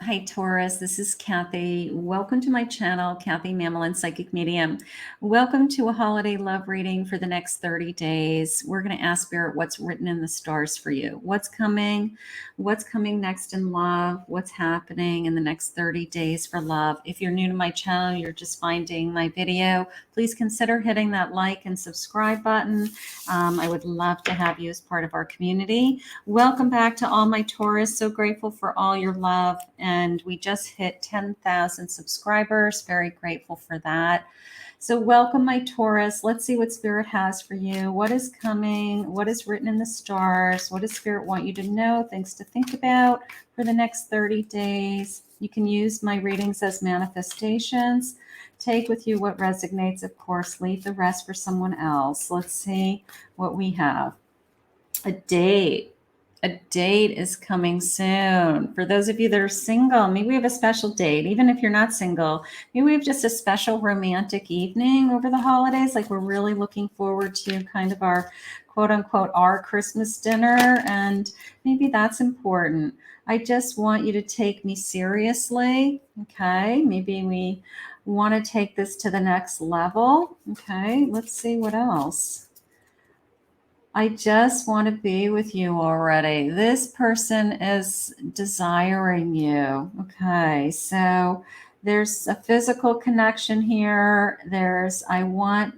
Hi, Taurus. This is Kathy. Welcome to my channel, Kathy Mamolen, Psychic Medium. Welcome to a holiday love reading for the next 30 days. We're going to ask Spirit what's written in the stars for you. What's coming next in love? What's happening in the next 30 days for love? If you're new to my channel, you're just finding my video, please consider hitting that like and subscribe button. I would love to have you as part of our community. Welcome back to all my Taurus. So grateful for all your love. And we just hit 10,000 subscribers. Very grateful for that. So welcome, my Taurus. Let's see what Spirit has for you. What is coming? What is written in the stars? What does Spirit want you to know? Things to think about for the next 30 days. You can use my readings as manifestations. Take with you what resonates, of course. Leave the rest for someone else. Let's see what we have. A date. A date is coming soon. For those of you that are single, maybe we have a special date. Even if you're not single, maybe we have just a special romantic evening over the holidays. Like we're really looking forward to kind of our quote unquote, our Christmas dinner. And maybe that's important. I just want you to take me seriously. Okay. Maybe we want to take this to the next level. Okay. Let's see what else. I just want to be with you already. This person is desiring you. Okay, so there's a physical connection here. I want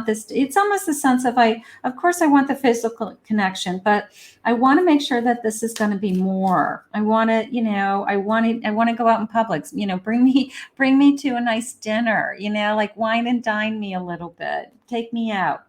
this. It's almost the sense of of course I want the physical connection, but I want to make sure that this is going to be more. I want to, I want to go out in public, bring me to a nice dinner, like wine and dine me a little bit. Take me out.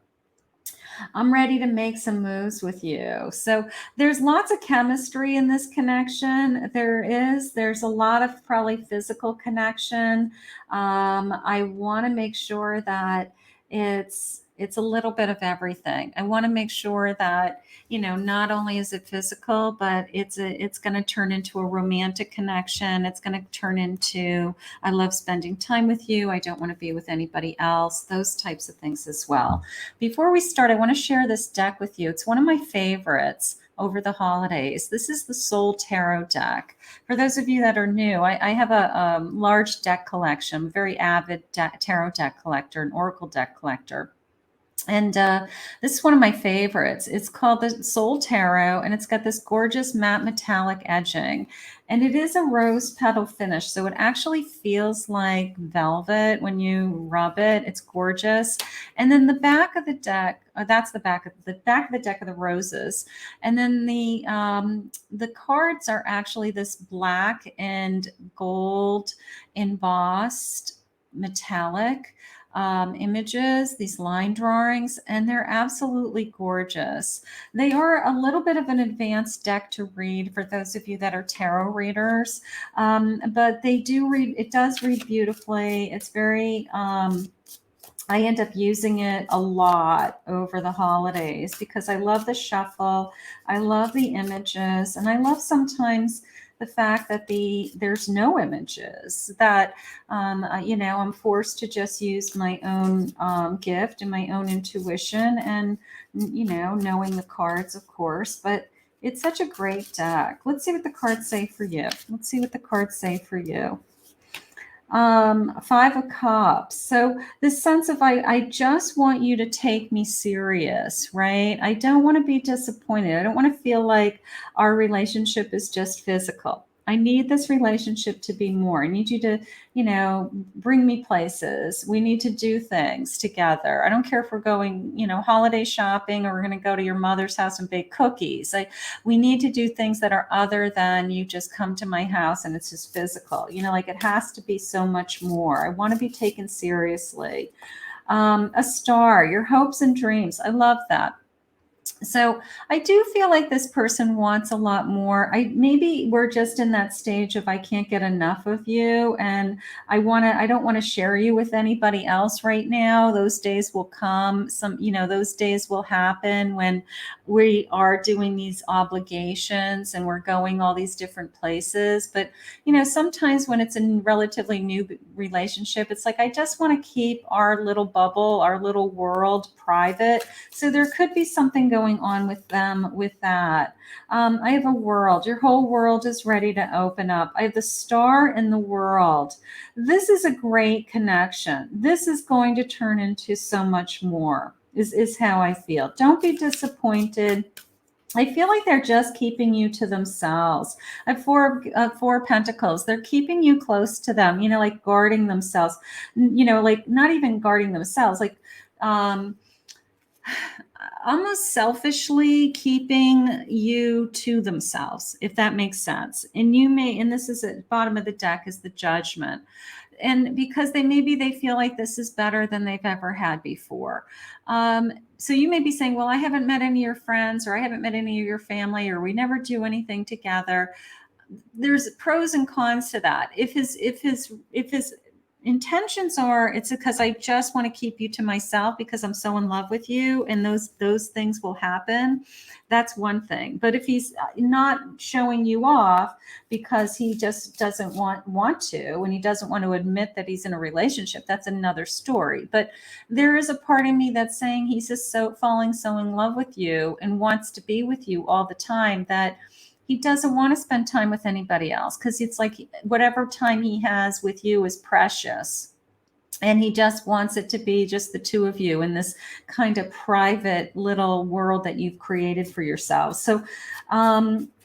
I'm ready to make some moves with you. So there's lots of chemistry in this connection. There's a lot of probably physical connection. I want to make sure that it's a little bit of everything. I want to make sure that, not only is it physical, but it's going to turn into a romantic connection. It's going to turn into, I love spending time with you. I don't want to be with anybody else. Those types of things as well. Before we start, I want to share this deck with you. It's one of my favorites over the holidays. This is the Soul Tarot deck. For those of you that are new, I have a large deck collection, a very avid tarot deck collector, an oracle deck collector. And this is one of my favorites. It's called the Soul Tarot, and it's got this gorgeous matte metallic edging. And it is a rose petal finish, so it actually feels like velvet when you rub it. It's gorgeous. And then the back of the deck, that's the back of the deck of the roses. And then the cards are actually this black and gold embossed metallic images, these line drawings, and they're absolutely gorgeous. They are a little bit of an advanced deck to read for those of you that are tarot readers, but it does read beautifully. It's very, I end up using it a lot over the holidays because I love the shuffle, I love the images, and I love sometimes the fact that there's no images, that I'm forced to just use my own gift and my own intuition and knowing the cards, of course. But it's such a great deck. Let's see what the cards say for you. Five of Cups. So this sense of I just want you to take me serious, right? I don't want to be disappointed. I don't want to feel like our relationship is just physical. I need this relationship to be more. I need you to, bring me places. We need to do things together. I don't care if we're going, holiday shopping or we're going to go to your mother's house and bake cookies. We need to do things that are other than you just come to my house and it's just physical. Like it has to be so much more. I want to be taken seriously. A star, your hopes and dreams. I love that. So I do feel like this person wants a lot more. Maybe we're just in that stage of I can't get enough of you, and I don't want to share you with anybody else right now. Those days will come. Those days will happen when we are doing these obligations and we're going all these different places. But sometimes when it's a relatively new relationship, it's like I just want to keep our little bubble, our little world private. So there could be something going going on with them with that? I have a world. Your whole world is ready to open up. I have the star in the world. This is a great connection. This is going to turn into so much more, is how I feel. Don't be disappointed. I feel like they're just keeping you to themselves. I have four pentacles. They're keeping you close to them, like guarding themselves, like not even guarding themselves, like almost selfishly keeping you to themselves, if that makes sense. And this is at the bottom of the deck is the Judgment. And because they feel like this is better than they've ever had before. So you may be saying, well, I haven't met any of your friends, or I haven't met any of your family, or we never do anything together. There's pros and cons to that. If his intentions are, it's because I just want to keep you to myself because I'm so in love with you, and those things will happen, that's one thing. But if he's not showing you off because he just doesn't want to, and he doesn't want to admit that he's in a relationship, that's another story. But there is a part of me that's saying he's just falling so in love with you and wants to be with you all the time that he doesn't want to spend time with anybody else, because it's like whatever time he has with you is precious. And he just wants it to be just the two of you in this kind of private little world that you've created for yourselves. So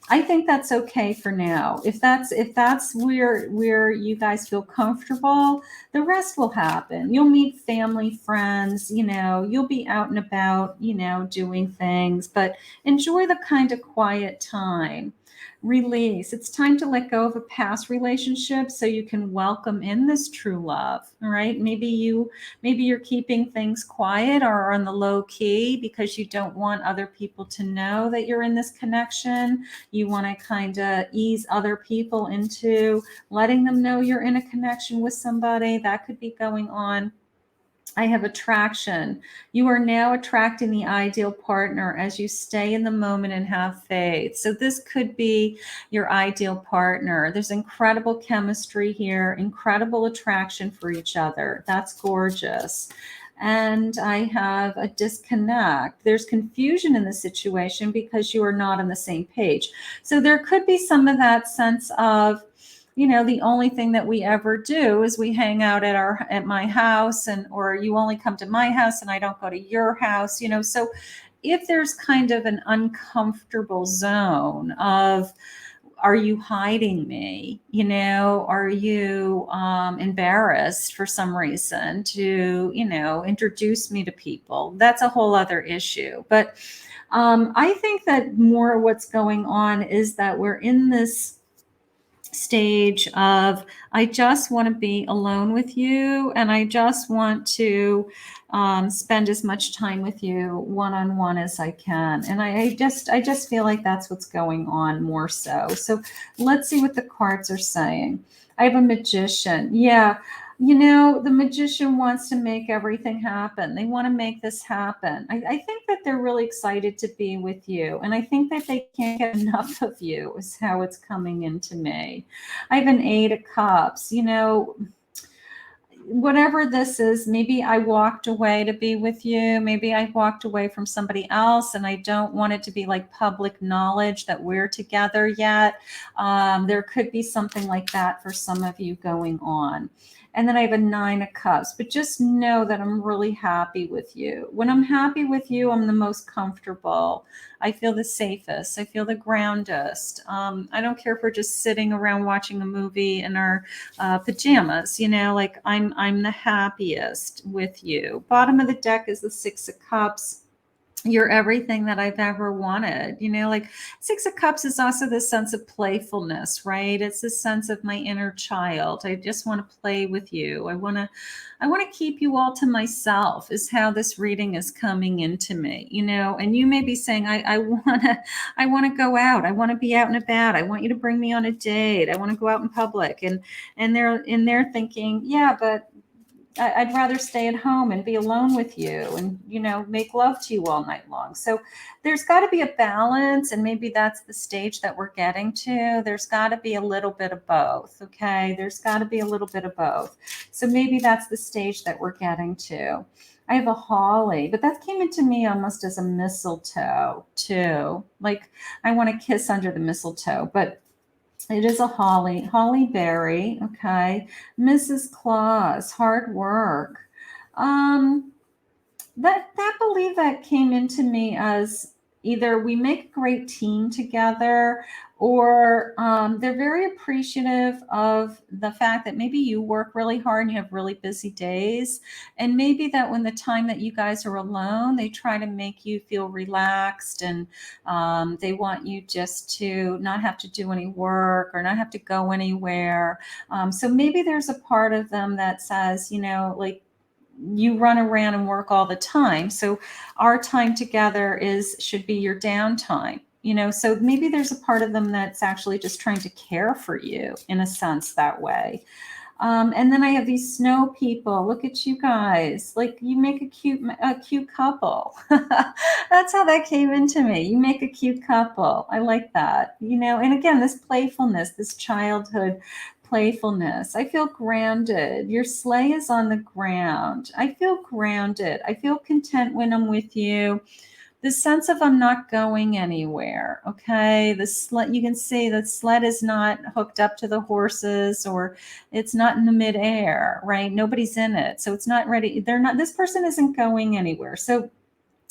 I think that's okay for now. If that's where you guys feel comfortable, the rest will happen. You'll meet family, friends, you'll be out and about, doing things, but enjoy the kind of quiet time. Release. It's time to let go of a past relationship so you can welcome in this true love. All right. Maybe you're keeping things quiet or on the low key because you don't want other people to know that you're in this connection. You want to kind of ease other people into letting them know you're in a connection with somebody. That could be going on. I have attraction. You are now attracting the ideal partner as you stay in the moment and have faith. So this could be your ideal partner. There's incredible chemistry here, incredible attraction for each other. That's gorgeous. And I have a disconnect. There's confusion in the situation because you are not on the same page. So there could be some of that sense of, the only thing that we ever do is we hang out at my house, or you only come to my house and I don't go to your house, so if there's kind of an uncomfortable zone of, are you hiding me? Are you embarrassed for some reason to, introduce me to people? That's a whole other issue. But I think that more what's going on is that we're in this stage of, I just want to be alone with you, and I just want to spend as much time with you one-on-one as I can. And I just feel like that's what's going on more so. So let's see what the cards are saying. I have a Magician. Yeah. The Magician wants to make everything happen. They want to make this happen. I think that they're really excited to be with you. And I think that they can't get enough of you, is how it's coming into me. I have an 8 of Cups. Whatever this is, maybe I walked away to be with you. Maybe I walked away from somebody else, and I don't want it to be like public knowledge that we're together yet. There could be something like that for some of you going on. And then I have a 9 of Cups, but just know that I'm really happy with you. When I'm happy with you, I'm the most comfortable. I feel the safest. I feel the groundest. I don't care if we're just sitting around watching a movie in our pajamas, like I'm the happiest with you. Bottom of the deck is the 6 of Cups. You're everything that I've ever wanted. Like 6 of Cups is also this sense of playfulness, right? It's this sense of my inner child. I just want to play with you. I want to keep you all to myself, is how this reading is coming into me, and you may be saying, I want to go out. I want to be out and about. I want you to bring me on a date. I want to go out in public. And they're thinking, yeah, but I'd rather stay at home and be alone with you and, make love to you all night long. So there's got to be a balance, and maybe that's the stage that we're getting to. There's got to be a little bit of both. Okay. There's got to be a little bit of both. So maybe that's the stage that we're getting to. I have a holly, but that came into me almost as a mistletoe too. Like I want to kiss under the mistletoe, but it is a holly berry. Okay. Mrs. Claus, hard work. Um, that belief that came into me as either we make a great team together, or they're very appreciative of the fact that maybe you work really hard and you have really busy days, and maybe that when the time that you guys are alone, they try to make you feel relaxed, and they want you just to not have to do any work or not have to go anywhere. So maybe there's a part of them that says, like, you run around and work all the time. So our time together should be your downtime. So maybe there's a part of them that's actually just trying to care for you in a sense that way. And then I have these snow people. Look at you guys. Like, you make a cute couple. That's how that came into me. You make a cute couple. I like that. And again, this playfulness, this childhood playfulness. I feel grounded. Your sleigh is on the ground. I feel grounded. I feel content when I'm with you. The sense of I'm not going anywhere. Okay. The sled, you can see the sled is not hooked up to the horses, or it's not in the midair, right? Nobody's in it. So it's not ready. This person isn't going anywhere. So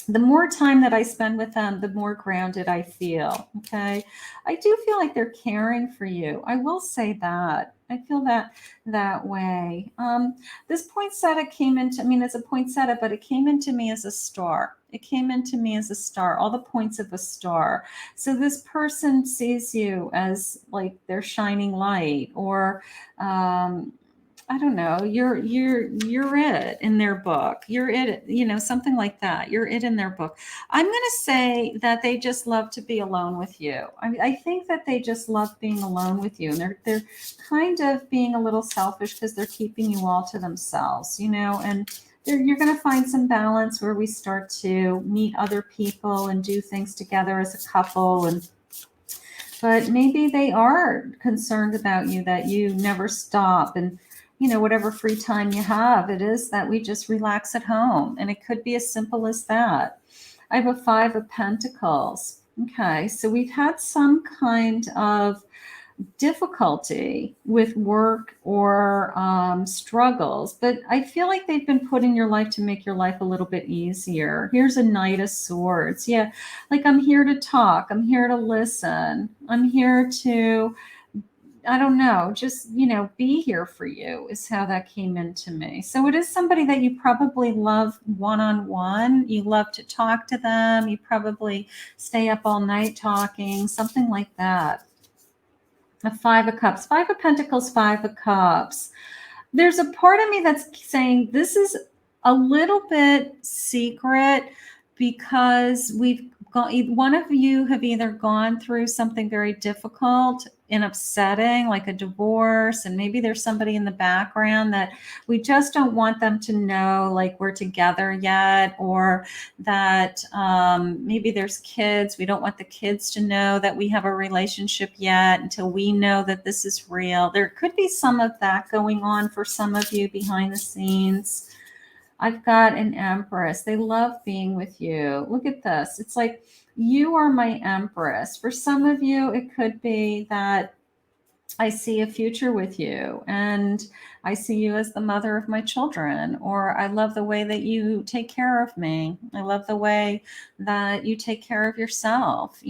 the more time that I spend with them, the more grounded I feel. Okay. I do feel like they're caring for you. I will say that. I feel that way. This poinsettia came into, it's a poinsettia, but it came into me as a star. It came into me as a star, all the points of a star. So this person sees you as like their shining light, or, I don't know, you're it in their book. You're it, something like that. You're it in their book. I'm going to say that they just love to be alone with you. I think that they just love being alone with you, and they're kind of being a little selfish because they're keeping you all to themselves, and you're going to find some balance where we start to meet other people and do things together as a couple. But maybe they are concerned about you, that you never stop, and whatever free time you have, it is that we just relax at home. And it could be as simple as that. I have a 5 of Pentacles. Okay, so we've had some kind of difficulty with work or struggles, but I feel like they've been put in your life to make your life a little bit easier. Here's a Knight of Swords. Yeah, like, I'm here to talk. I'm here to listen. I'm here to, I don't know, just, be here for you is how that came into me. So it is somebody that you probably love one-on-one. You love to talk to them. You probably stay up all night talking, something like that. A 5 of Cups, 5 of Pentacles, 5 of Cups. There's a part of me that's saying this is a little bit secret, because one of you have either gone through something very difficult and upsetting, like a divorce, and maybe there's somebody in the background that we just don't want them to know, like, we're together yet, or that maybe there's kids. We don't want the kids to know that we have a relationship yet until we know that this is real. There could be some of that going on for some of you behind the scenes. I've got an Empress. They love being with you. Look at this. It's like, you are my Empress. For some of you, it could be that I see a future with you, and I see you as the mother of my children, or I love the way that you take care of me. I love the way that you take care of yourself,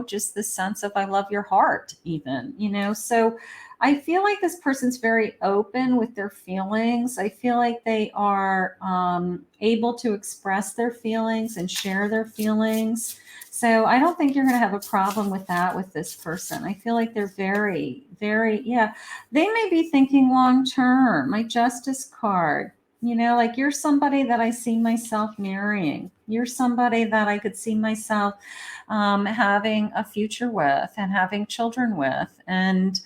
just the sense of I love your heart even, so I feel like this person's very open with their feelings. I feel like they are able to express their feelings and share their feelings. So I don't think you're going to have a problem with that with this person. I feel like they're very, very, yeah. They may be thinking long term. My Justice card, like, you're somebody that I see myself marrying. You're somebody that I could see myself having a future with and having children with. And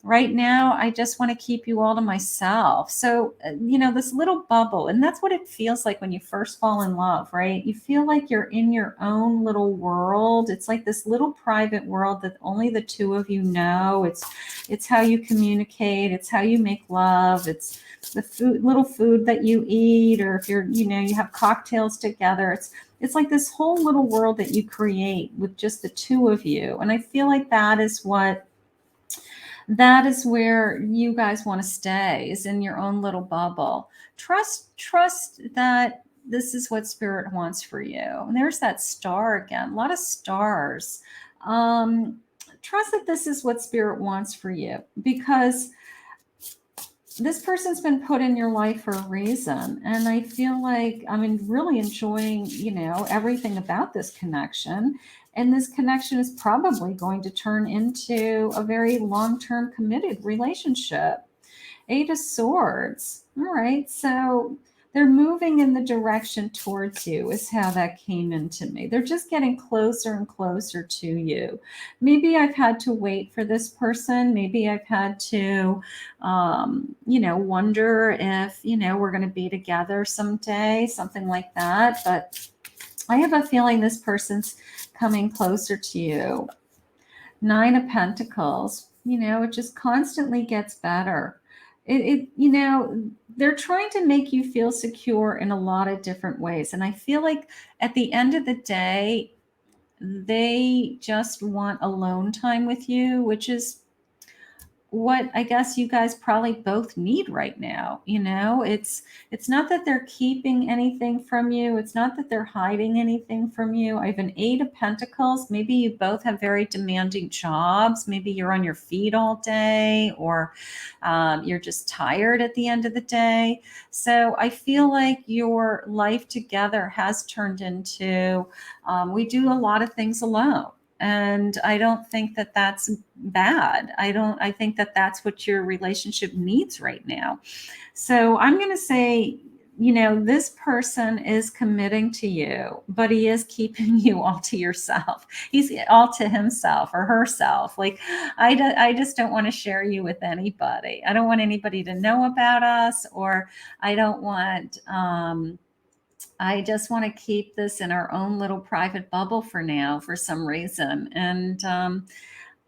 right now, I just want to keep you all to myself. So, this little bubble, and that's what it feels like when you first fall in love, right? You feel like you're in your own little world. It's like this little private world that only the two of you know. It's how you communicate. It's how you make love. It's the little food that you eat, or if you have cocktails together. It's like this whole little world that you create with just the two of you. And I feel like that is where you guys want to stay, is in your own little bubble. Trust that this is what spirit wants for you. And there's that star again, a lot of stars. um Trust that this is what spirit wants for you, because this person's been put in your life for a reason. And I feel like I'm really enjoying, everything about this connection. And this connection is probably going to turn into a very long-term committed relationship. Eight of Swords. All right. So they're moving in the direction towards you, is how that came into me. They're just getting closer and closer to you. Maybe I've had to wait for this person. Maybe I've had to, wonder if, we're going to be together someday, something like that. But I have a feeling this person's coming closer to you. Nine of Pentacles, it just constantly gets better. They're trying to make you feel secure in a lot of different ways. And I feel like at the end of the day, they just want alone time with you, which is what I guess you guys probably both need right now. It's not that they're keeping anything from you. It's not that they're hiding anything from you. I have an Eight of Pentacles. Maybe you both have very demanding jobs. Maybe you're on your feet all day, or you're just tired at the end of the day. So I feel like your life together has turned into, we do a lot of things alone. And I don't think that that's bad. I think that that's what your relationship needs right now. So I'm going to say, this person is committing to you, but he is keeping you all to yourself. He's all to himself or herself. Like, I just don't want to share you with anybody. I don't want anybody to know about us, or I don't want, I just want to keep this in our own little private bubble for now, for some reason. And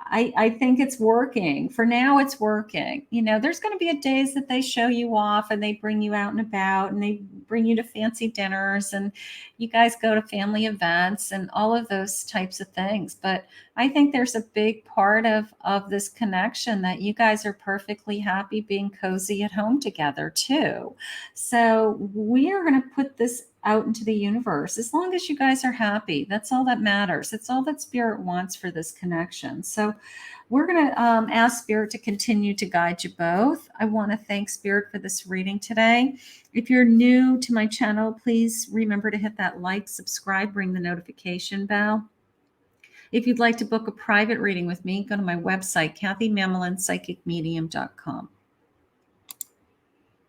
I think it's working. For now, it's working. There's going to be days that they show you off and they bring you out and about and they bring you to fancy dinners and you guys go to family events and all of those types of things. But I think there's a big part of this connection that you guys are perfectly happy being cozy at home together too. So we are going to put this out into the universe. As long as you guys are happy, that's all that matters. It's all that spirit wants for this connection. So we're going to ask spirit to continue to guide you both. I want to thank spirit for this reading today. If you're new to my channel, please remember to hit that like, subscribe, ring the notification bell. If you'd like to book a private reading with me, go to my website, KathyMamolenPsychicMedium.com.